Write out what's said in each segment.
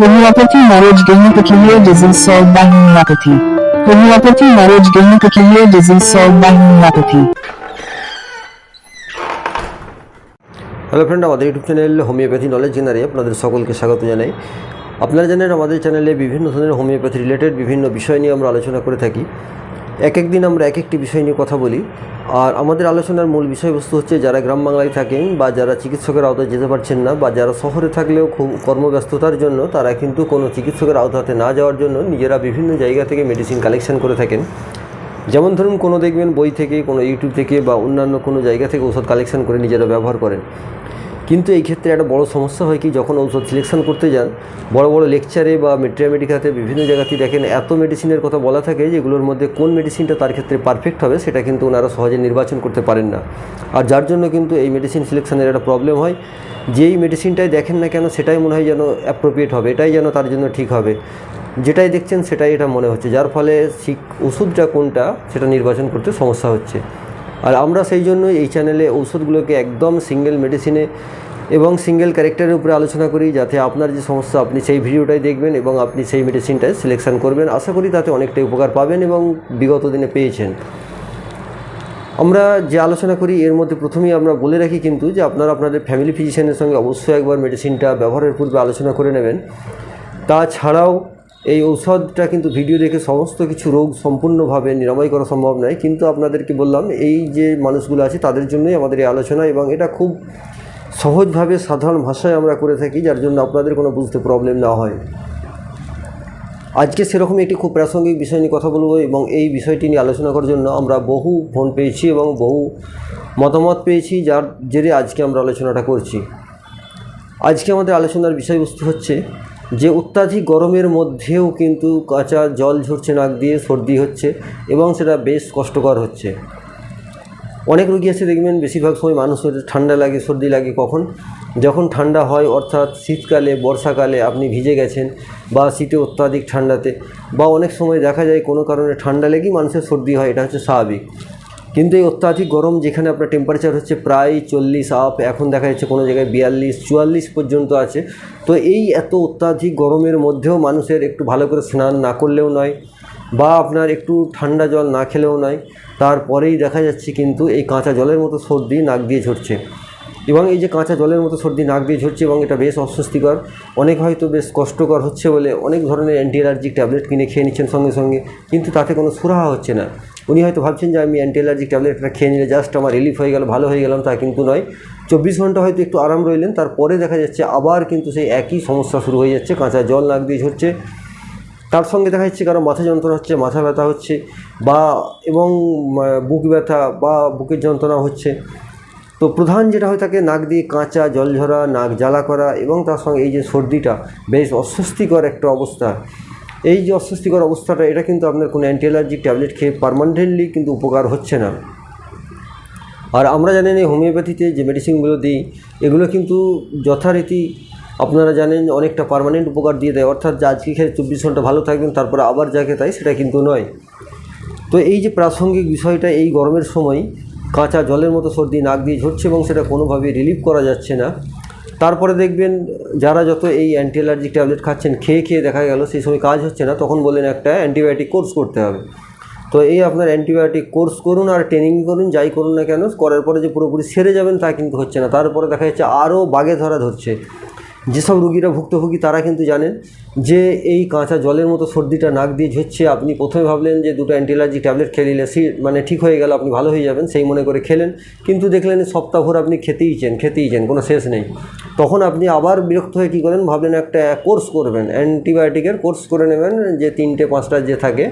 Homeopathy marriage gain peculiar disease solved by homeopathy. Homeopathy marriage gain peculiar disease solved by homeopathy. Hello friend, আমাদের YouTube channel homeopathy knowledge জেনারে আপনাদের সকলকে স্বাগত জানাই। আপনারা জানেন আমাদের চ্যানেলে বিভিন্ন ধরনের হোমিওপ্যাথি রিলেটেড বিভিন্ন বিষয় নিয়ে আমরা আলোচনা করে থাকি। এক এক দিন আমরা এক একটি বিষয় নিয়ে কথা বলি। আর আমাদের আলোচনার মূল বিষয়বস্তু হচ্ছে যারা গ্রাম বাংলায় থাকেন বা যারা চিকিৎসকের আওতায় যেতে পারছেন না বা যারা শহরে থাকলেও খুব কর্মব্যস্ততার জন্য তারা কিন্তু কোনো চিকিৎসকের আওতাতে না যাওয়ার জন্য নিজেরা বিভিন্ন জায়গা থেকে মেডিসিন কালেকশন করে থাকেন। যেমন ধরুন কোনো দেখবেন বই থেকে, কোনো ইউটিউব থেকে বা অন্যান্য কোনো জায়গা থেকে ঔষধ কালেকশন করে নিজেরা ব্যবহার করেন। কিন্তু এই ক্ষেত্রে একটা বড় সমস্যা হয় কি, যখন ঔষধ সিলেকশন করতে যান বড় বড় লেকচারে বা মেডিকাতে বিভিন্ন জায়গাতেই দেখেন এত মেডিসিনের কথা বলা থাকে যেগুলোর মধ্যে কোন মেডিসিনটা তার ক্ষেত্রে পারফেক্ট হবে সেটা কিন্তু ওনারা সহজে নির্বাচন করতে পারেন না। আর যার জন্য কিন্তু এই মেডিসিন সিলেকশনের একটা প্রবলেম হয়। যেই মেডিসিনটাই দেখেন না কেন সেটাই মনে হয় যেন অ্যাপ্রোপ্রিয়েট হবে, এটাই যেন তার জন্য ঠিক হবে, যেটাই দেখছেন সেটাই এটা মনে হচ্ছে, যার ফলে ওষুধটা কোনটা সেটা নির্বাচন করতে সমস্যা হচ্ছে। আর আমরা সেই জন্য এই চ্যানেলে ঔষধগুলোকে একদম সিঙ্গেল মেডিসিনে এবং সিঙ্গেল ক্যারেক্টারের উপরে আলোচনা করি, যাতে আপনার যে সমস্যা আপনি সেই ভিডিওটাই দেখবেন এবং আপনি সেই মেডিসিনটাই সিলেকশন করবেন। আশা করি তাতে অনেকটাই উপকার পাবেন এবং বিগত দিনে পেয়েছেন। আমরা যে আলোচনা করি এর মধ্যে প্রথমেই আমরা বলে রাখি কিন্তু যে আপনারা আপনাদের ফ্যামিলি ফিজিশিয়ানের সঙ্গে অবশ্যই একবার মেডিসিনটা ব্যবহারের পূর্বে আলোচনা করে নেবেন। তাছাড়াও এই ঔষধটা কিন্তু ভিডিও দেখে সমস্ত কিছু রোগ সম্পূর্ণভাবে নিরাময় করা সম্ভব নয়, কিন্তু আপনাদেরকে বললাম এই যে মানুষগুলো আছে তাদের জন্যই আমাদের এই আলোচনা, এবং এটা খুব সহজভাবে সাধারণ ভাষায় আমরা করে থাকি, যার জন্য আপনাদের কোনো বুঝতে প্রবলেম না হয়। আজকে সেরকমই একটি খুব প্রাসঙ্গিক বিষয় নিয়ে কথা বলবো, এবং এই বিষয়টি নিয়ে আলোচনা করার জন্য আমরা বহু ফোন পেয়েছি এবং বহু মতামত পেয়েছি, যার জেরে আজকে আমরা আলোচনাটা করছি। আজকে আমাদের আলোচনার বিষয়বস্তু হচ্ছে যে অত্যাধিক গরমের মধ্যেও কিন্তু কাঁচা জল ঝরছে নাক দিয়ে, সর্দি হচ্ছে এবং সেটা বেশ কষ্টকর হচ্ছে। অনেক রোগী আছে দেখবেন, বেশিরভাগ সময় মানুষের ঠান্ডা লাগে, সর্দি লাগে কখন, যখন ঠান্ডা হয়, অর্থাৎ শীতকালে, বর্ষাকালে আপনি ভিজে গেছেন বা শীতে অত্যাধিক ঠান্ডাতে, বা অনেক সময় দেখা যায় কোনো কারণে ঠান্ডা লেগেই মানুষের সর্দি হয়, এটা হচ্ছে স্বাভাবিক। কিন্তু এই অত্যাধিক গরম যেখানে আপনার টেম্পারেচার হচ্ছে প্রায় 40 আপ, এখন দেখা যাচ্ছে কোনো জায়গায় 42-44 পর্যন্ত আছে। তো এই এত অত্যাধিক গরমের মধ্যেও মানুষের একটু ভালো করে স্নান না করলেও নয় বা আপনার একটু ঠান্ডা জল না খেলেও নয়, তারপরেই দেখা যাচ্ছে কিন্তু এই কাঁচা জলের মতো সর্দি নাক দিয়ে ঝরছে। এবং এই যে কাঁচা জলের মতো সর্দি নাক দিয়ে ঝরছে এবং এটা বেশ অস্বস্তিকর, অনেক হয়তো বেশ কষ্টকর হচ্ছে বলে অনেক ধরনের অ্যান্টি অ্যালার্জিক ট্যাবলেট কিনে খেয়ে নিচ্ছেন সঙ্গে সঙ্গে, কিন্তু তাতে কোনো সুরাহা হচ্ছে না। উনি হয়তো ভাবছেন যে আমি অ্যান্টি অ্যালার্জিক ট্যাবলেটটা খেয়ে নিলে জাস্ট আমার রিলিফ হয়ে গেল, ভালো হয়ে গেলাম, তা কিন্তু নয়। 24 ঘন্টা হয়তো একটু আরাম রইলেন, তারপরে দেখা যাচ্ছে আবার কিন্তু সেই একই সমস্যা শুরু হয়ে যাচ্ছে, কাঁচা জল নাক দিয়ে ঝরছে। তার সঙ্গে দেখা যাচ্ছে কারো মাথা যন্ত্রণা হচ্ছে, মাথা ব্যথা হচ্ছে, বা এবং বুক ব্যথা বা বুকের যন্ত্রণা হচ্ছে। তো প্রধান যেটা হয়ে থাকে নাক দিয়ে কাঁচা জল ঝরা, নাক জ্বালা করা, এবং তার সঙ্গে এই যে সর্দিটা বেশ অস্বস্তিকর একটা অবস্থা। এই যে অস্বস্তিকর অবস্থাটা, এটা কিন্তু আপনার কোনো অ্যান্টি অ্যালার্জিক ট্যাবলেট খেয়ে পার্মানেন্টলি কিন্তু উপকার হচ্ছে না। আর আমরা জানেন এই হোমিওপ্যাথিতে যে মেডিসিনগুলো দিই এগুলো কিন্তু যথারীতি আপনারা জানেন অনেকটা পার্মানেন্ট উপকার দিয়ে দেয়, অর্থাৎ যে আজকে খেয়ে 24 ঘন্টা ভালো থাকবেন তারপরে আবার যাকে তাই, সেটা কিন্তু নয়। তো এই যে প্রাসঙ্গিক বিষয়টা, এই গরমের সময় কাঁচা জলের মতো সর্দি নাক দিয়ে ঝরছে এবং সেটা কোনোভাবেই রিলিফ করা যাচ্ছে না। তারপরে দেখবেন যারা যত এই অ্যান্টি অ্যালার্জিক ট্যাবলেট খাচ্ছেন, খেয়ে দেখা গেল সেই সময় কাজ হচ্ছে না, তখন বললেন একটা অ্যান্টিবায়োটিক কোর্স করতে হবে। তো এই আপনার অ্যান্টিবায়োটিক কোর্স করুন আর ট্রেনিং করুন, যাই করুন না কেন, করার পরে যে পুরোপুরি সেরে যাবেন তা কিন্তু হচ্ছে না। তারপরে দেখা যাচ্ছে আরও বাগে ধরছে। যেসব রুগীরা ভুক্তভোগী তারা কিন্তু জানেন যে এই কাঁচা জলের মতো সর্দিটা নাক দিয়ে ঝরছে, আপনি প্রথমে ভাবলেন যে দুটো অ্যান্টি অ্যালার্জিক ট্যাবলেট খেয়ে নিলে মানে ঠিক হয়ে গেল, আপনি ভালো হয়ে যাবেন, সেই মনে করে খেলেন, কিন্তু দেখলেন সপ্তাহভর আপনি খেতেই চেন, কোনো শেষ নেই। তখন আপনি আবার বিরক্ত হয়ে কী করেন, ভাবলেন একটা কোর্স করবেন, অ্যান্টিবায়োটিকের কোর্স করে নেবেন, যে 3-5টা যে থাকে,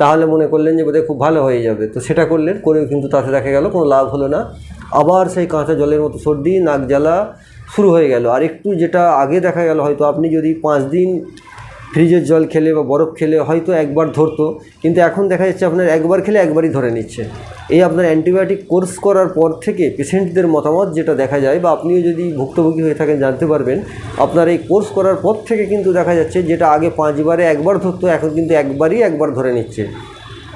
তাহলে মনে করলেন যে বোধহয় খুব ভালো হয়ে যাবে। তো সেটা করলেন, করেও কিন্তু তাতে দেখা গেল কোনো লাভ হলো না, আবার সেই কাঁচা জলের মতো সর্দি, নাক জ্বালা শুরু হয়ে গেল। আর একটু যেটা আগে দেখা গেল হয়তো আপনি যদি 5 দিন ফ্রিজের জল খেলে বা বরফ খেলে হয়তো একবার ধরতো, কিন্তু এখন দেখা যাচ্ছে আপনার একবার খেলে একবারই ধরে নিচ্ছে। এই আপনার অ্যান্টিবায়োটিক কোর্স করার পর থেকে পেশেন্টদের মতামত যেটা দেখা যায়, বা আপনিও যদি ভুক্তভোগী হয়ে থাকেন জানতে পারবেন, আপনার এই কোর্স করার পর থেকে কিন্তু দেখা যাচ্ছে যেটা আগে 5 বারে একবার ধরতো এখন কিন্তু একবার ধরে নিচ্ছে।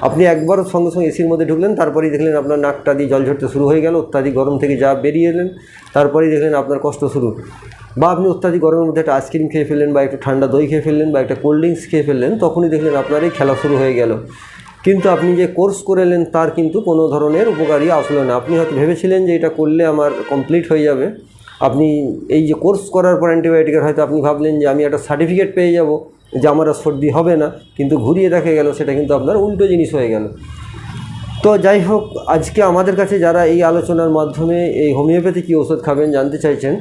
আপনি একবার সঙ্গে সঙ্গে এসির মধ্যে ঢুকলেন, তারপরেই দেখলেন আপনার নাকটা দিয়ে জল ঝরতে শুরু হয়ে গেল, অত্যাধিক গরম থেকে যা বেরিয়ে এলেন, তারপরেই দেখলেন আপনার কষ্ট শুরু। বা আপনি অত্যাধিক গরমের মধ্যে একটা আইসক্রিম খেয়ে ফেললেন, বা একটু ঠান্ডা দই খেয়ে ফেললেন, বা একটা কোল্ড ড্রিঙ্কস খেয়ে ফেললেন, তখনই দেখলেন আপনার এই খেলা শুরু হয়ে গেল। কিন্তু আপনি যে কোর্স করে এলেন তার কিন্তু কোনো ধরনের উপকারী আসলো না। আপনি হয়তো ভেবেছিলেন যে এটা করলে আমার কমপ্লিট হয়ে যাবে। আপনি এই যে কোর্স করার পর অ্যান্টিবায়োটিকের হয়তো আপনি ভাবলেন যে আমি একটা সার্টিফিকেট পেয়ে যাব যে আমার আর সর্দি হবে না, কিন্তু ঘুরিয়ে দেখা গেল সেটা কিন্তু আপনার উল্টো জিনিস হয়ে গেল। তো যাই হোক, আজকে আমাদের কাছে যারা এই আলোচনার মাধ্যমে এই হোমিওপ্যাথি কী ওষুধ খাবেন জানতে চাইছেন,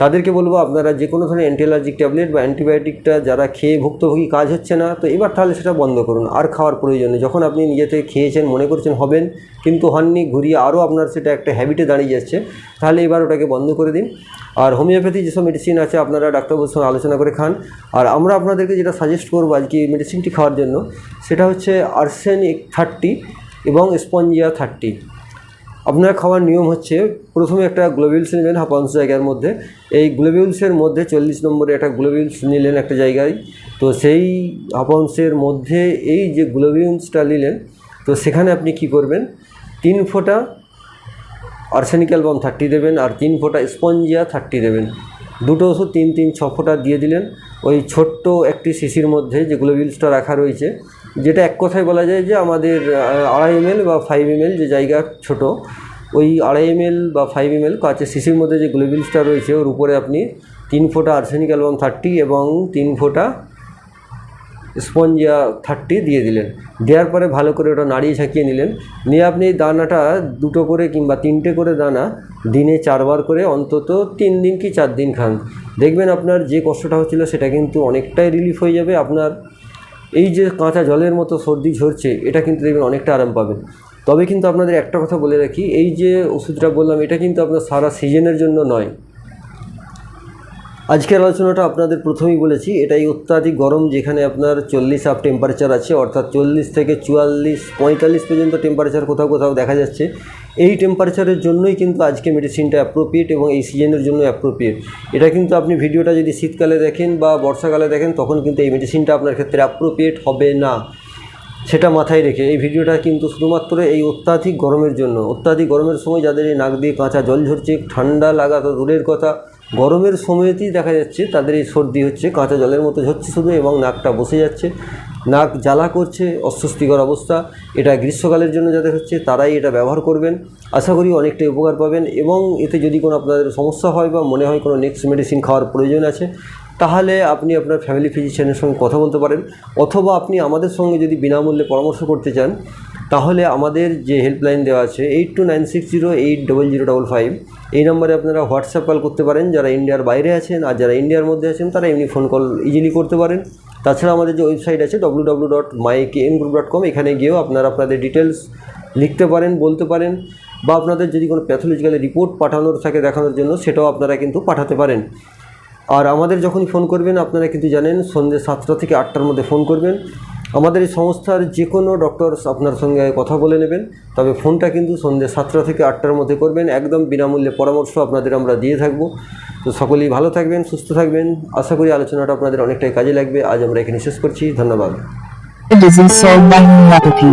তাদেরকে বলবো আপনারা যে কোনো ধরনের অ্যান্টি অ্যালার্জিক ট্যাবলেট বা অ্যান্টিবায়োটিকটা যারা খেয়ে ভুক্তভোগী কাজ হচ্ছে না, তো এবার তাহলে সেটা বন্ধ করুন, আর খাওয়ার প্রয়োজন নেই। যখন আপনি নিজে থেকে খেয়েছেন, মনে করছেন হবেন কিন্তু হননি, ঘুরিয়ে আরও আপনার সেটা একটা হ্যাবিটে দাঁড়িয়ে যাচ্ছে, তাহলে এবার ওটাকে বন্ধ করে দিন। আর হোমিওপ্যাথি যেসব মেডিসিন আছে আপনারা ডাক্তারবাবুর সঙ্গে আলোচনা করে খান। আর আমরা আপনাদেরকে যেটা সাজেস্ট করবো আজকে এই মেডিসিনটি খাওয়ার জন্য, সেটা হচ্ছে আর্সেনিক 30 এবং স্পঞ্জিয়া 30। আপনার খাওয়ার নিয়ম হচ্ছে, প্রথমে একটা গ্লোবিউলস নেবেন হাফ আউন্স জায়গার মধ্যে। এই গ্লোবিউলসের মধ্যে 40 নম্বরে একটা গ্লোবিউলস নিলেন একটা জায়গায়। তো সেই হাফ আউন্সের মধ্যে এই যে গ্লোবিউলসটা নিলেন, তো সেখানে আপনি কি করবেন, 3 ফোঁটা আর্সেনিক অ্যালবাম 30 দেবেন, আর 3 ফোঁটা স্পঞ্জিয়া 30 দেবেন। দুটো ওষুধ 3-6 ফোঁটা দিয়ে দিলেন ওই ছোট্ট একটি শিশির মধ্যে যে গ্লোবিউলসটা রাখা রয়েছে, যেটা এক কথায় বলা যায় যে আমাদের 2.5 ml বা 5 ml যে জায়গা ছোট, ওই 2.5 ml বা 5 ml কাঁচের শিশির মধ্যে যে গ্লোবিউলসটা রয়েছে ওর উপরে আপনি 3 ফোঁটা আর্সেনিক অ্যালবাম 30 এবং 3 ফোঁটা স্পঞ্জিয়া 30 দিয়ে দিলেন। দেওয়ার পরে ভালো করে ওটা নাড়িয়ে ছাকিয়ে নিলেন। নিয়ে আপনি এই দানাটা 2টো করে কিংবা 3টে করে দানা দিনে 4 বার করে অন্তত 3 দিন কি 4 দিন খান। দেখবেন আপনার যে কষ্টটা হচ্ছিল সেটা কিন্তু অনেকটাই রিলিফ হয়ে যাবে। আপনার এই যে কাঁচা জলের মতো সর্দি ঝরছে, এটা কিন্তু দেখবেন অনেকটা আরাম পাবেন। তবে কিন্তু আপনাদের একটা কথা বলে রাখি, এই যে ওষুধটা বললাম এটা কিন্তু আপনার সারা সিজনের জন্য নয়। আজকের আলোচনাটা আপনাদের প্রথমেই বলেছি, এটাই অত্যাধিক গরম, যেখানে আপনার 40 আপ টেম্পারেচার আছে, অর্থাৎ 40 থেকে 44-45 পর্যন্ত টেম্পারেচার কোথাও কোথাও দেখা যাচ্ছে। এই টেম্পারেচারের জন্যই কিন্তু আজকে মেডিসিনটা অ্যাপ্রোপ্রিয়েট এবং এই সিজনের জন্য অ্যাপ্রোপ্রিয়েট। এটা কিন্তু আপনি ভিডিওটা যদি শীতকালে দেখেন বা বর্ষাকালে দেখেন, তখন কিন্তু এই মেডিসিনটা আপনার ক্ষেত্রে অ্যাপ্রোপ্রিয়েট হবে না। সেটা মাথায় রেখে এই ভিডিওটা কিন্তু শুধুমাত্র এই অত্যাধিক গরমের জন্য। অত্যাধিক গরমের সময় যাদের এই নাক দিয়ে কাঁচা জল ঝরছে, ঠান্ডা লাগা তো দূরের কথা, গরমের সময়তেই দেখা যাচ্ছে তাদের এই সর্দি হচ্ছে, কাঁচা জলের মতো ঝরছে শুধু, এবং নাকটা বসে যাচ্ছে, নাক জ্বালা করছে, অস্বস্তিকর অবস্থা। এটা গ্রীষ্মকালের জন্য যাদের হচ্ছে তারাই এটা ব্যবহার করবেন। আশা করি অনেকটাই উপকার পাবেন, এবং এতে যদি কোনো আপনাদের সমস্যা হয় বা মনে হয় কোনো নেক্সট মেডিসিন খাওয়ার প্রয়োজন আছে, তাহলে আপনি আপনার ফ্যামিলি ফিজিশিয়ানের সঙ্গে কথা বলতে পারেন, অথবা আপনি আমাদের সঙ্গে যদি বিনামূল্যে পরামর্শ করতে চান, তাহলে আমাদের যে হেল্পলাইন দেওয়া আছে 8296080055, এই নম্বরে আপনারা হোয়াটসঅ্যাপ কল করতে পারেন যারা ইন্ডিয়ার বাইরে আছেন, আর যারা ইন্ডিয়ার মধ্যে আছেন তারা এমনি ফোন কল ইজিলি করতে পারেন। তাছাড়া আমাদের যে ওয়েবসাইট আছে www.mykmgroup.com, এখানে গিয়েও আপনারা আপনাদের ডিটেলস লিখতে পারেন, বলতে পারেন, বা আপনাদের যদি কোনো প্যাথোলজিক্যাল রিপোর্ট পাঠানোর থাকে দেখানোর জন্য, সেটাও আপনারা কিন্তু পাঠাতে পারেন। আর আমাদের যখনই ফোন করবেন আপনারা কিন্তু জানেন সন্ধ্যে 7টা থেকে 8টার মধ্যে ফোন করবেন। আমাদের এই সংস্থার যে কোনো ডক্টর আপনার সঙ্গে কথা বলে নেবেন, তবে ফোনটা কিন্তু সন্ধ্যে 7টা থেকে 8টার মধ্যে করবেন। একদম বিনামূল্যে পরামর্শ আপনাদের আমরা দিয়ে থাকবো। তো সকলেই ভালো থাকবেন, সুস্থ থাকবেন। আশা করি আলোচনাটা আপনাদের অনেকটাই কাজে লাগবে। আজ আমরা এখানে শেষ করছি। ধন্যবাদ। Disease solved by homeopathy.